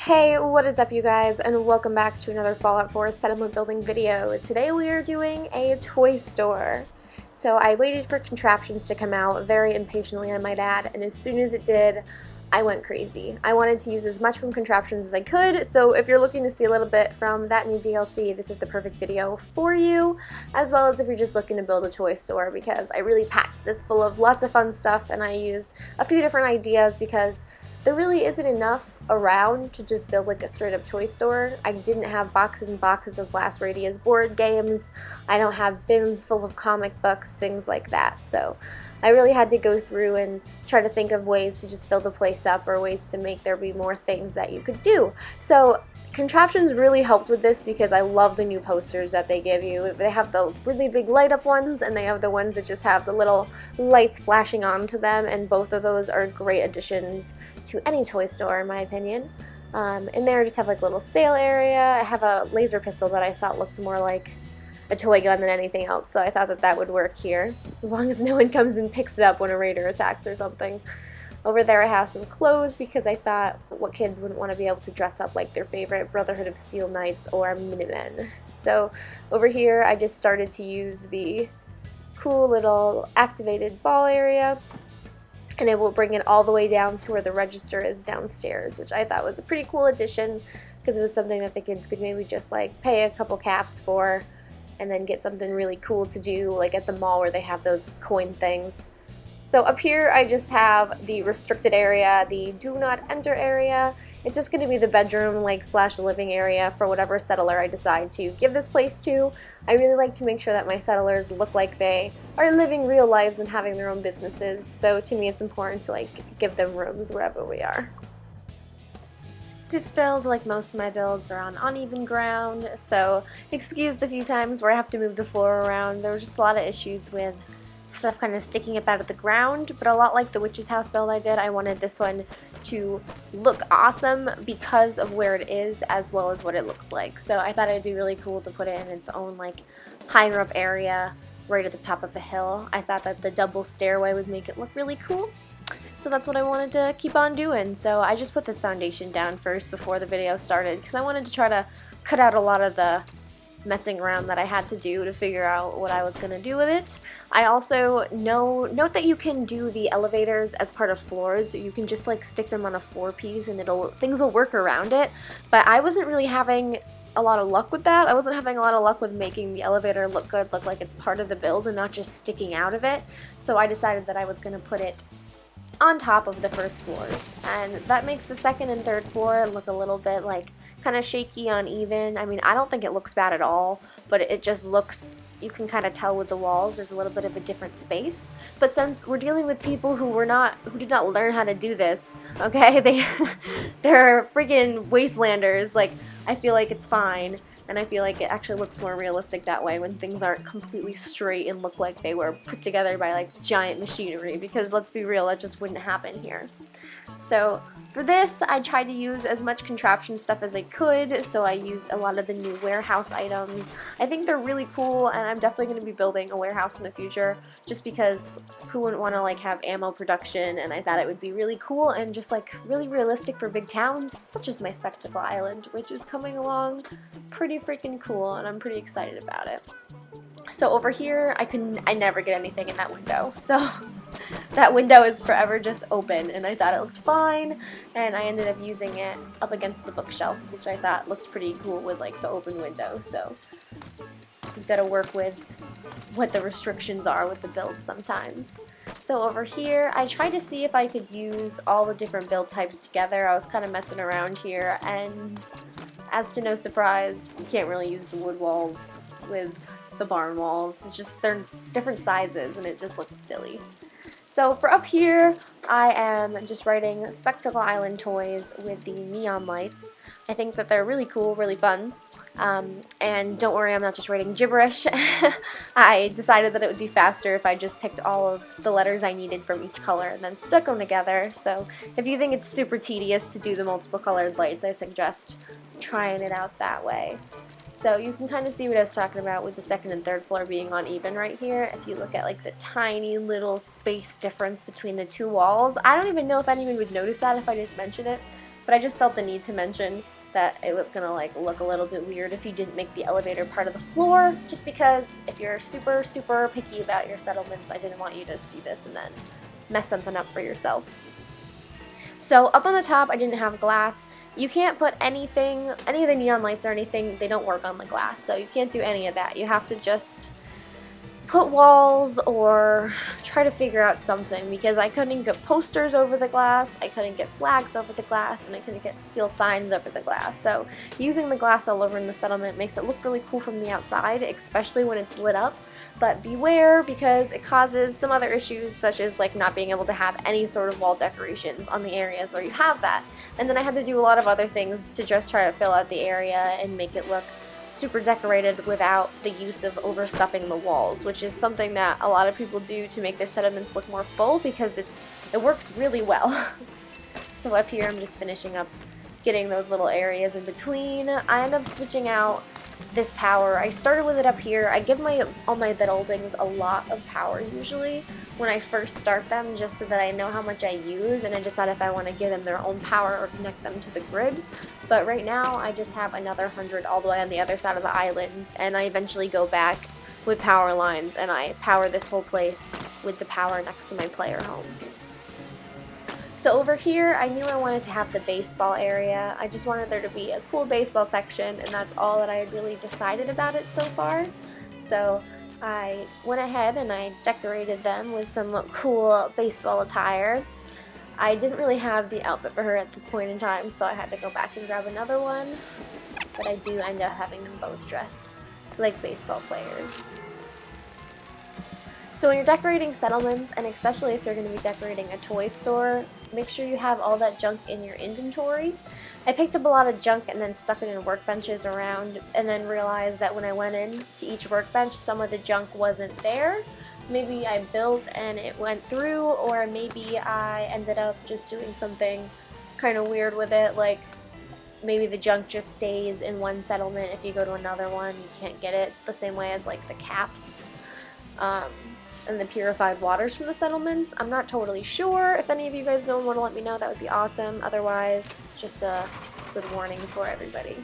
Hey, what is up you guys, and welcome back to another Fallout 4 settlement building video. Today we are doing a toy store. So I waited for Contraptions to come out very impatiently, I might add, and as soon as it did, I went crazy. I wanted to use as much from Contraptions as I could, so if you're looking to see a little bit from that new DLC, this is the perfect video for you, as well as if you're just looking to build a toy store, because I really packed this full of lots of fun stuff, and I used a few different ideas because there really isn't enough around to just build like a straight up toy store. I didn't have boxes and boxes of Blast Radius board games. I don't have bins full of comic books, things like that. So I really had to go through and try to think of ways to just fill the place up or ways to make there be more things that you could do. So Contraptions really helped with this because I love the new posters that they give you. They have the really big light up ones and they have the ones that just have the little lights flashing onto them, and both of those are great additions to any toy store in my opinion. In there I just have like a little sale area. I have a laser pistol that I thought looked more like a toy gun than anything else, so I thought that that would work here, as long as no one comes and picks it up when a raider attacks or something. Over there I have some clothes because I thought what kids wouldn't want to be able to dress up like their favorite Brotherhood of Steel Knights or Minutemen. So over here I just started to use the cool little activated ball area, and it will bring it all the way down to where the register is downstairs, which I thought was a pretty cool addition because it was something that the kids could maybe just like pay a couple caps for and then get something really cool to do like at the mall where they have those coin things. So up here I just have the restricted area, the do not enter area. It's just going to be the bedroom like slash living area for whatever settler I decide to give this place to. I really like to make sure that my settlers look like they are living real lives and having their own businesses, so to me it's important to like give them rooms wherever we are. This build, like most of my builds, are on uneven ground, so excuse the few times where I have to move the floor around. There were just a lot of issues with stuff kind of sticking up out of the ground, but a lot like the witch's house build I did, I wanted this one to look awesome because of where it is as well as what it looks like. So I thought it'd be really cool to put it in its own like higher up area right at the top of a hill. I thought that the double stairway would make it look really cool. So that's what I wanted to keep on doing. So I just put this foundation down first before the video started because I wanted to try to cut out a lot of the messing around that I had to do to figure out what I was going to do with it. I also note that you can do the elevators as part of floors. You can just like stick them on a floor piece and things will work around it, but I wasn't really having a lot of luck with that. I wasn't having a lot of luck with making the elevator look good, look like it's part of the build and not just sticking out of it. So I decided that I was going to put it on top of the first floors, and that makes the second and third floor look a little bit like kind of shaky, uneven. I mean, I don't think it looks bad at all, but it just looks, you can kind of tell with the walls there's a little bit of a different space. But since we're dealing with people who did not learn how to do this, okay, they're freaking wastelanders, like I feel like it's fine. And I feel like it actually looks more realistic that way when things aren't completely straight and look like they were put together by like giant machinery, because let's be real, that just wouldn't happen here. So for this, I tried to use as much contraption stuff as I could, so I used a lot of the new warehouse items. I think they're really cool, and I'm definitely going to be building a warehouse in the future, just because who wouldn't want to like have ammo production, and I thought it would be really cool and just like really realistic for big towns, such as my Spectacle Island, which is coming along pretty freaking cool, and I'm pretty excited about it. So over here, I never get anything in that window, so that window is forever just open, and I thought it looked fine, and I ended up using it up against the bookshelves, which I thought looked pretty cool with like the open window. So you've got to work with what the restrictions are with the build sometimes. So over here, I tried to see if I could use all the different build types together. I was kind of messing around here, and as to no surprise, you can't really use the wood walls with the barn walls. It's just, they're different sizes and it just looked silly. So for up here, I am just writing Spectacle Island toys with the neon lights. I think that they're really cool, really fun. And don't worry, I'm not just writing gibberish. I decided that it would be faster if I just picked all of the letters I needed from each color and then stuck them together. So if you think it's super tedious to do the multiple colored lights, I suggest trying it out that way. So you can kind of see what I was talking about with the second and third floor being uneven right here. If you look at like the tiny little space difference between the two walls, I don't even know if anyone would notice that if I just mention it, but I just felt the need to mention that it was gonna like look a little bit weird if you didn't make the elevator part of the floor, just because if you're super, super picky about your settlements, I didn't want you to see this and then mess something up for yourself. So up on the top, I didn't have glass. You can't put anything, any of the neon lights or anything, they don't work on the glass, so you can't do any of that. You have to just put walls or try to figure out something, because I couldn't get posters over the glass, I couldn't get flags over the glass, and I couldn't get steel signs over the glass. So using the glass all over in the settlement makes it look really cool from the outside, especially when it's lit up. But beware, because it causes some other issues, such as like not being able to have any sort of wall decorations on the areas where you have that. And then I had to do a lot of other things to just try to fill out the area and make it look super decorated without the use of overstuffing the walls, which is something that a lot of people do to make their settlements look more full, because it works really well. So up here I'm just finishing up getting those little areas in between. I end up switching out this power. I started with it up here. I give all my buildings a lot of power usually when I first start them, just so that I know how much I use, and I decide if I want to give them their own power or connect them to the grid. But right now I just have another 100 all the way on the other side of the island, and I eventually go back with power lines and I power this whole place with the power next to my player home. So over here, I knew I wanted to have the baseball area. I just wanted there to be a cool baseball section, and that's all that I had really decided about it so far. So I went ahead and I decorated them with some cool baseball attire. I didn't really have the outfit for her at this point in time, so I had to go back and grab another one. But I do end up having them both dressed like baseball players. So when you're decorating settlements, and especially if you're going to be decorating a toy store, make sure you have all that junk in your inventory. I picked up a lot of junk and then stuck it in workbenches around, and then realized that when I went in to each workbench, some of the junk wasn't there. Maybe I built and it went through, or maybe I ended up just doing something kind of weird with it, like maybe the junk just stays in one settlement. If you go to another one, you can't get it the same way as like the caps and the purified waters from the settlements. I'm not totally sure. If any of you guys know and want to let me know, that would be awesome. Otherwise, just a good warning for everybody.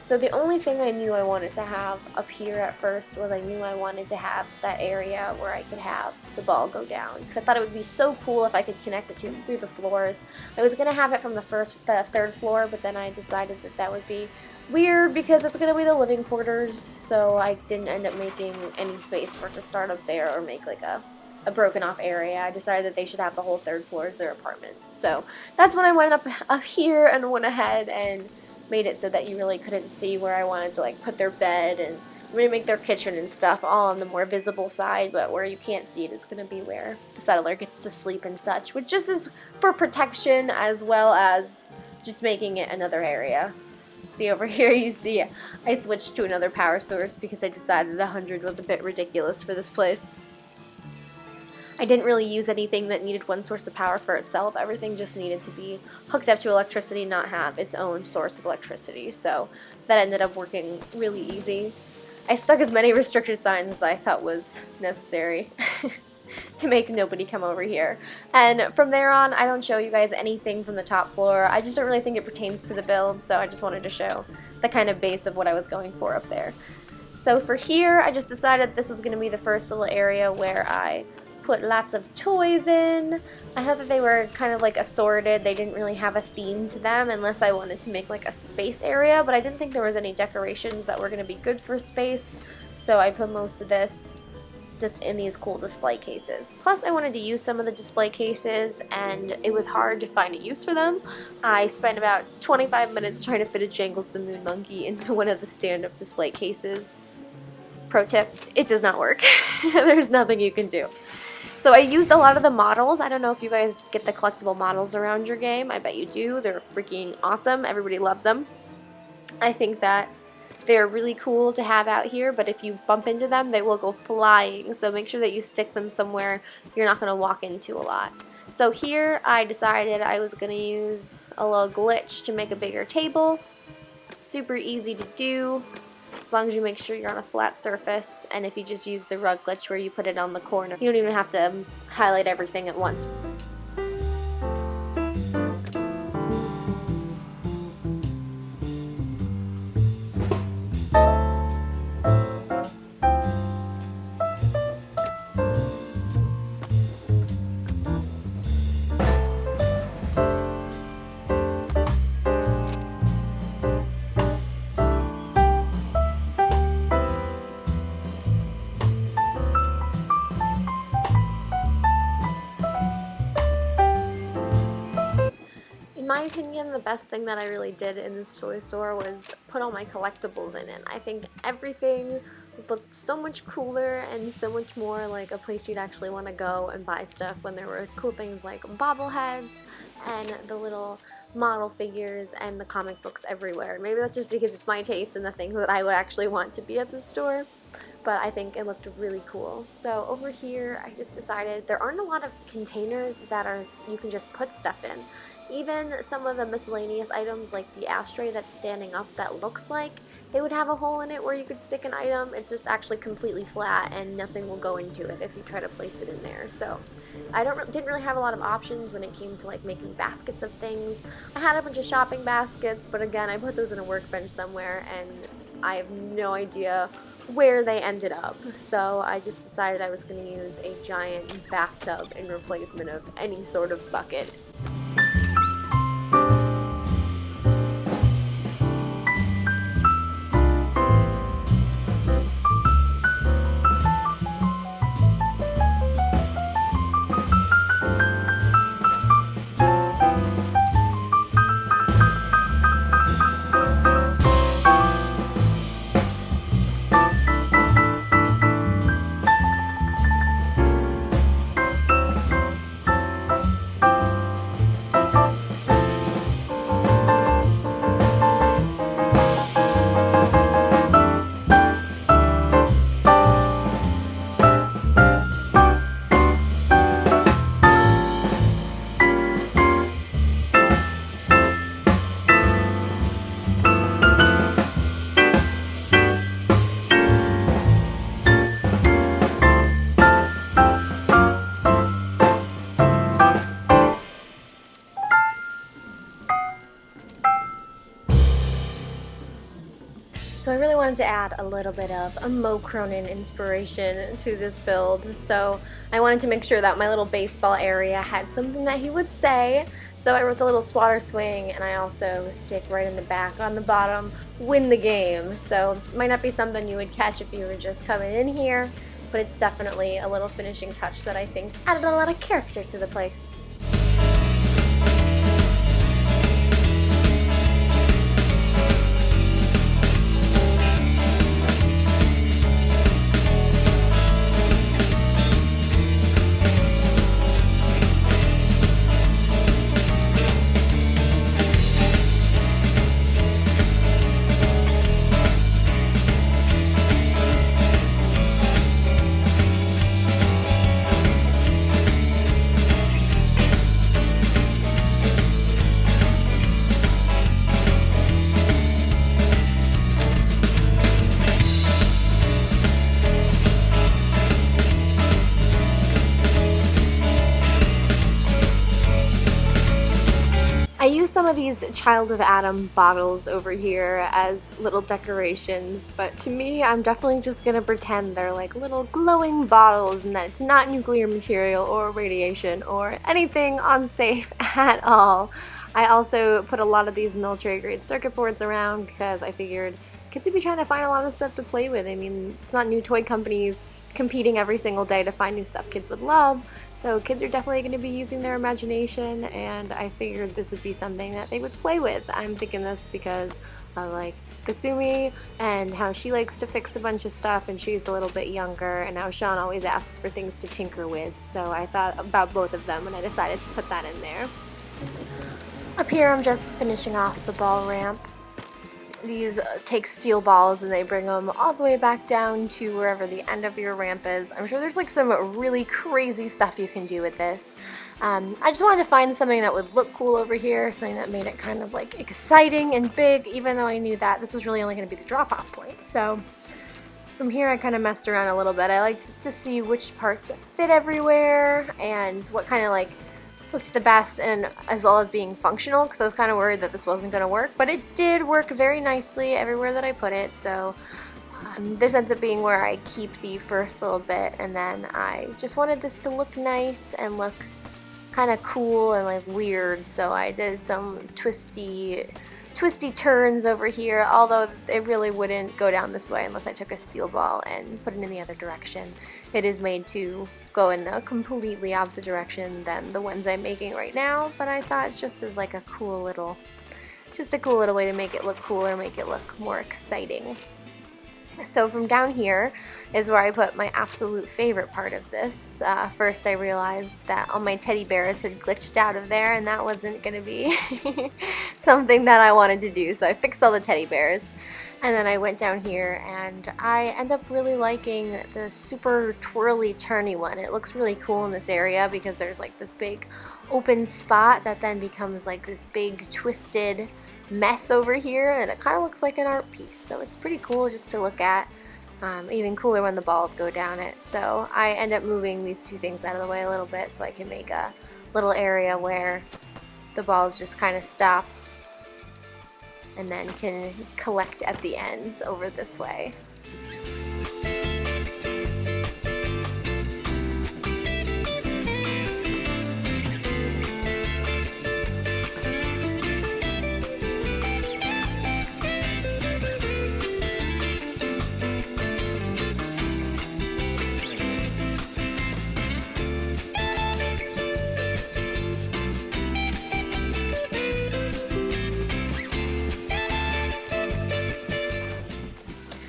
So the only thing I knew I wanted to have up here at first was I knew I wanted to have that area where I could have the ball go down, because I thought it would be so cool if I could connect it through the floors. I was going to have it from the third floor, but then I decided that that would be weird because it's going to be the living quarters, so I didn't end up making any space for it to start up there or make like a broken off area. I decided that they should have the whole third floor as their apartment. So that's when I went up here and went ahead and made it so that you really couldn't see where I wanted to like put their bed, and I'm going to make their kitchen and stuff all on the more visible side, but where you can't see it is going to be where the settler gets to sleep and such, which just is for protection as well as just making it another area. See over here, you see I switched to another power source because I decided 100 was a bit ridiculous for this place. I didn't really use anything that needed one source of power for itself. Everything just needed to be hooked up to electricity, not have its own source of electricity. So that ended up working really easy. I stuck as many restricted signs as I thought was necessary to make nobody come over here. And from there on, I don't show you guys anything from the top floor. I just don't really think it pertains to the build, so I just wanted to show the kind of base of what I was going for up there. So for here, I just decided this was going to be the first little area where I put lots of toys in. I thought that they were kind of like assorted. They didn't really have a theme to them unless I wanted to make like a space area, but I didn't think there was any decorations that were going to be good for space, so I put most of this just in these cool display cases. Plus I wanted to use some of the display cases and it was hard to find a use for them. I spent about 25 minutes trying to fit a Jangles the Moon Monkey into one of the stand-up display cases. Pro tip, it does not work. There's nothing you can do. So I used a lot of the models. I don't know if you guys get the collectible models around your game. I bet you do. They're freaking awesome. Everybody loves them. I think that they're really cool to have out here, but if you bump into them, they will go flying. So make sure that you stick them somewhere you're not going to walk into a lot. So here I decided I was going to use a little glitch to make a bigger table. Super easy to do, as long as you make sure you're on a flat surface, and if you just use the rug glitch where you put it on the corner, you don't even have to highlight everything at once. my opinion, the best thing that I really did in this toy store was put all my collectibles in it. I think everything looked so much cooler and so much more like a place you'd actually want to go and buy stuff when there were cool things like bobbleheads and the little model figures and the comic books everywhere. Maybe that's just because it's my taste and the things that I would actually want to be at the store, but I think it looked really cool. So over here, I just decided there aren't a lot of containers that you can just put stuff in. Even some of the miscellaneous items like the ashtray that's standing up that looks like it would have a hole in it where you could stick an item, it's just actually completely flat and nothing will go into it if you try to place it in there. So I didn't really have a lot of options when it came to like making baskets of things. I had a bunch of shopping baskets, but again, I put those in a workbench somewhere and I have no idea where they ended up. So I just decided I was going to use a giant bathtub in replacement of any sort of bucket. So I really wanted to add a little bit of a Mo Cronin inspiration to this build, so I wanted to make sure that my little baseball area had something that he would say. So I wrote the little swatter swing, and I also stick right in the back on the bottom, win the game. So it might not be something you would catch if you were just coming in here, but it's definitely a little finishing touch that I think added a lot of character to the place. I use some of these Child of Adam bottles over here as little decorations, but to me, I'm definitely just gonna pretend they're like little glowing bottles and that it's not nuclear material or radiation or anything unsafe at all. I also put a lot of these military grade circuit boards around because I figured kids would be trying to find a lot of stuff to play with. I mean, it's not new toy companies competing every single day to find new stuff kids would love, so kids are definitely going to be using their imagination, and I figured this would be something that they would play with. I'm thinking this because of like Kasumi and how she likes to fix a bunch of stuff and she's a little bit younger, and how Sean always asks for things to tinker with, so I thought about both of them and I decided to put that in there. Up here I'm just finishing off the ball ramp. These take steel balls and they bring them all the way back down to wherever the end of your ramp is. I'm sure there's like some really crazy stuff you can do with this. I just wanted to find something that would look cool over here, something that made it kind of like exciting and big, even though I knew that this was really only going to be the drop-off point. So from here I kind of messed around a little bit. I liked to see which parts fit everywhere and what kind of like looked the best, and as well as being functional, because I was kind of worried that this wasn't going to work, but it did work very nicely everywhere that I put it. So this ends up being where I keep the first little bit, and then I just wanted this to look nice and look kind of cool and like weird, so I did some twisty turns over here, although it really wouldn't go down this way unless I took a steel ball and put it in the other direction. It is made to go in the completely opposite direction than the ones I'm making right now, but I thought just as like a cool little way to make it look cooler, make it look more exciting. So from down here is where I put my absolute favorite part of this. First I realized that all my teddy bears had glitched out of there, and that wasn't going to be something that I wanted to do, so I fixed all the teddy bears. And then I went down here, and I end up really liking the super twirly turny one. It looks really cool in this area because there's like this big open spot that then becomes like this big twisted mess over here, and it kind of looks like an art piece, so it's pretty cool just to look at. Even cooler when the balls go down it. So I end up moving these two things out of the way a little bit so I can make a little area where the balls just kind of stop and then can collect at the ends over this way.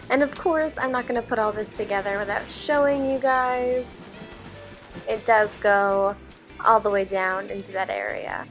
And of course, I'm not going to put all this together without showing you guys. It does go all the way down into that area.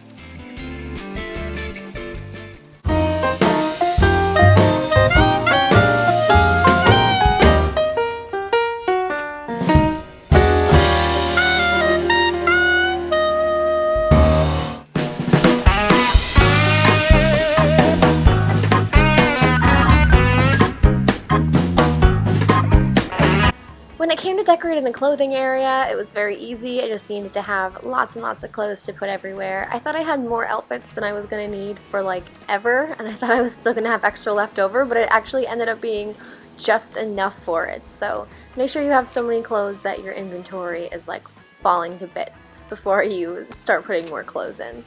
When it came to decorating the clothing area, it was very easy. I just needed to have lots and lots of clothes to put everywhere. I thought I had more outfits than I was going to need for like ever, and I thought I was still going to have extra left over, but it actually ended up being just enough for it. So make sure you have so many clothes that your inventory is like falling to bits before you start putting more clothes in.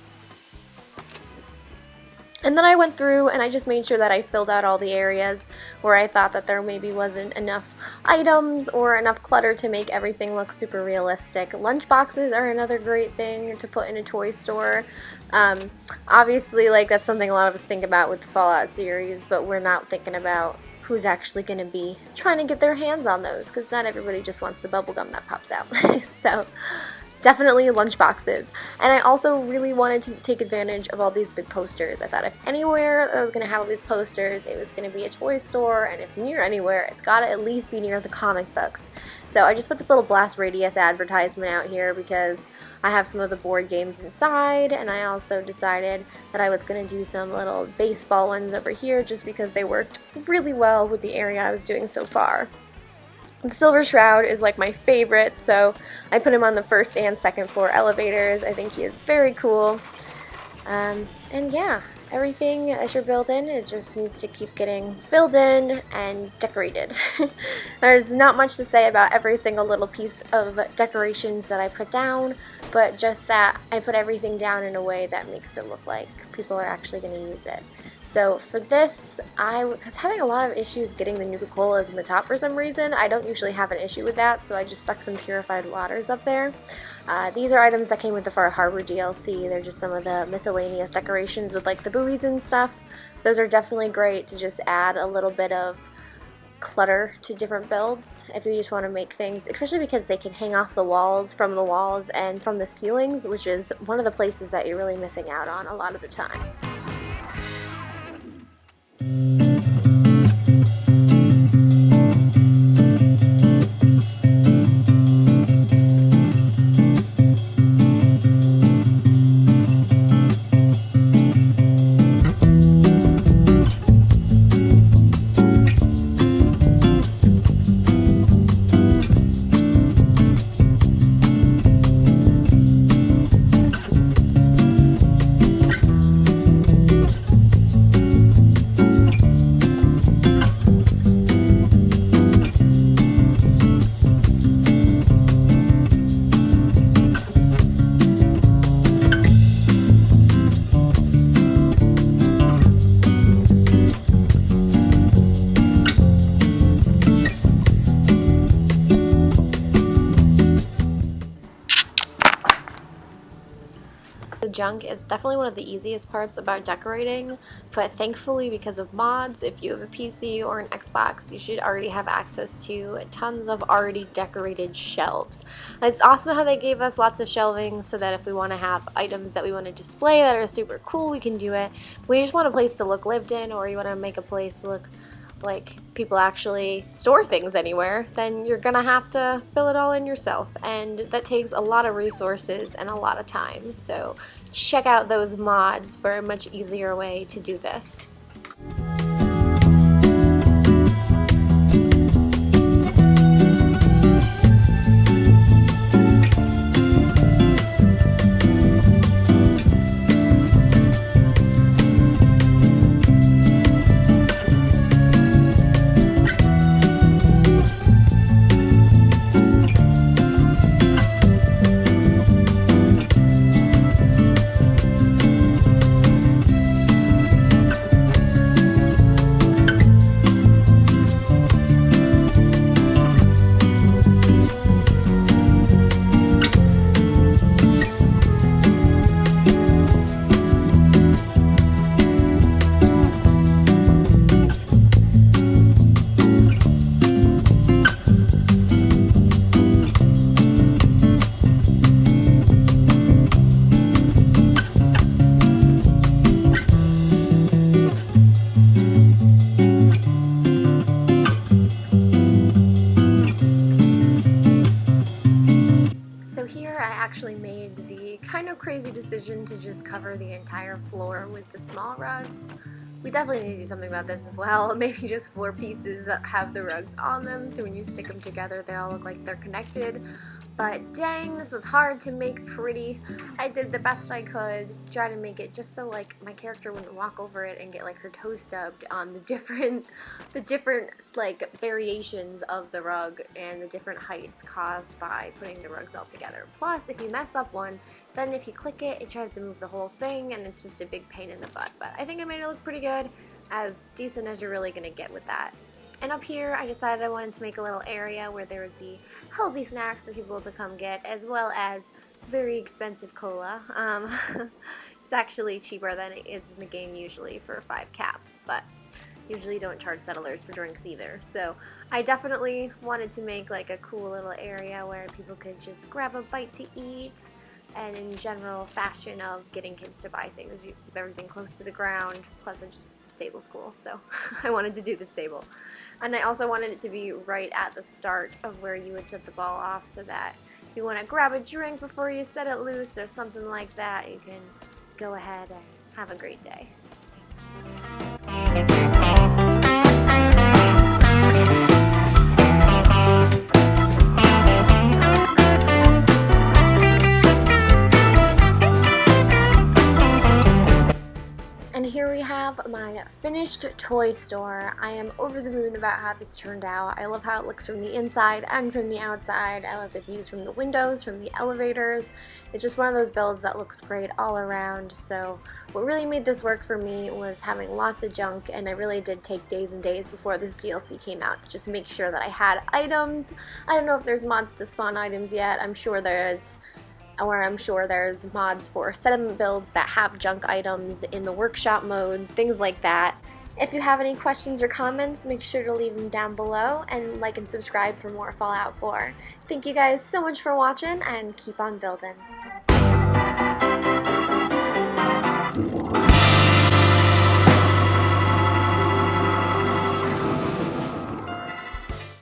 And then I went through and I just made sure that I filled out all the areas where I thought that there maybe wasn't enough items or enough clutter to make everything look super realistic. Lunch boxes are another great thing to put in a toy store. Obviously, like, that's something a lot of us think about with the Fallout series, but we're not thinking about who's actually going to be trying to get their hands on those, because not everybody just wants the bubble gum that pops out. So definitely lunch boxes. And I also really wanted to take advantage of all these big posters. I thought if anywhere I was going to have all these posters, it was going to be a toy store, and if near anywhere, it's got to at least be near the comic books. So I just put this little Blast Radius advertisement out here because I have some of the board games inside, and I also decided that I was going to do some little baseball ones over here just because they worked really well with the area I was doing so far. The Silver Shroud is like my favorite, so I put him on the first and second floor elevators. I think he is very cool. And yeah, everything as you're building, it just needs to keep getting filled in and decorated. There's not much to say about every single little piece of decorations that I put down, but just that I put everything down in a way that makes it look like people are actually going to use it. So for this, I was having a lot of issues getting the Nuka-Colas in the top for some reason. I don't usually have an issue with that, so I just stuck some purified waters up there. These are items that came with the Far Harbor DLC. They're just some of the miscellaneous decorations with like the buoys and stuff. Those are definitely great to just add a little bit of clutter to different builds if you just want to make things, especially because they can hang off the walls, from the walls, and from the ceilings, which is one of the places that you're really missing out on a lot of the time. the junk is definitely one of the easiest parts about decorating, but thankfully because of mods, if you have a PC or an Xbox, you should already have access to tons of already decorated shelves. It's awesome how they gave us lots of shelving so that if we want to have items that we want to display that are super cool, we can do it. If we just want a place to look lived in, or you want to make a place to look like people actually store things anywhere, then you're gonna have to fill it all in yourself, and that takes a lot of resources and a lot of time. So check out those mods for a much easier way to do this. Actually made the kind of crazy decision to just cover the entire floor with the small rugs. We definitely need to do something about this as well. Maybe just floor pieces that have the rugs on them, so when you stick them together they all look like they're connected. But dang, this was hard to make pretty. I did the best I could, try to make it just so like my character wouldn't walk over it and get like her toe stubbed on the different like variations of the rug and the different heights caused by putting the rugs all together. Plus, if you mess up one, then if you click it, it tries to move the whole thing and it's just a big pain in the butt. But I think I made it look pretty good, as decent as you're really gonna get with that. And up here, I decided I wanted to make a little area where there would be healthy snacks for people to come get, as well as very expensive cola. It's actually cheaper than it is in the game usually for 5 caps, but usually don't charge settlers for drinks either. So I definitely wanted to make like a cool little area where people could just grab a bite to eat, and in general fashion of getting kids to buy things, you keep everything close to the ground, plus just the stable's cool, so I wanted to do the stable. And I also wanted it to be right at the start of where you would set the ball off, so that if you want to grab a drink before you set it loose or something like that, you can go ahead and have a great day. And here we have my finished toy store. I am over the moon about how this turned out. I love how it looks from the inside and from the outside. I love the views from the windows, from the elevators. It's just one of those builds that looks great all around. So what really made this work for me was having lots of junk, and I really did take days and days before this DLC came out to just make sure that I had items. I don't know if there's mods to spawn items yet. I'm sure there's mods for settlement builds that have junk items in the workshop mode, things like that. If you have any questions or comments, make sure to leave them down below, and like and subscribe for more Fallout 4. Thank you guys so much for watching, and keep on building.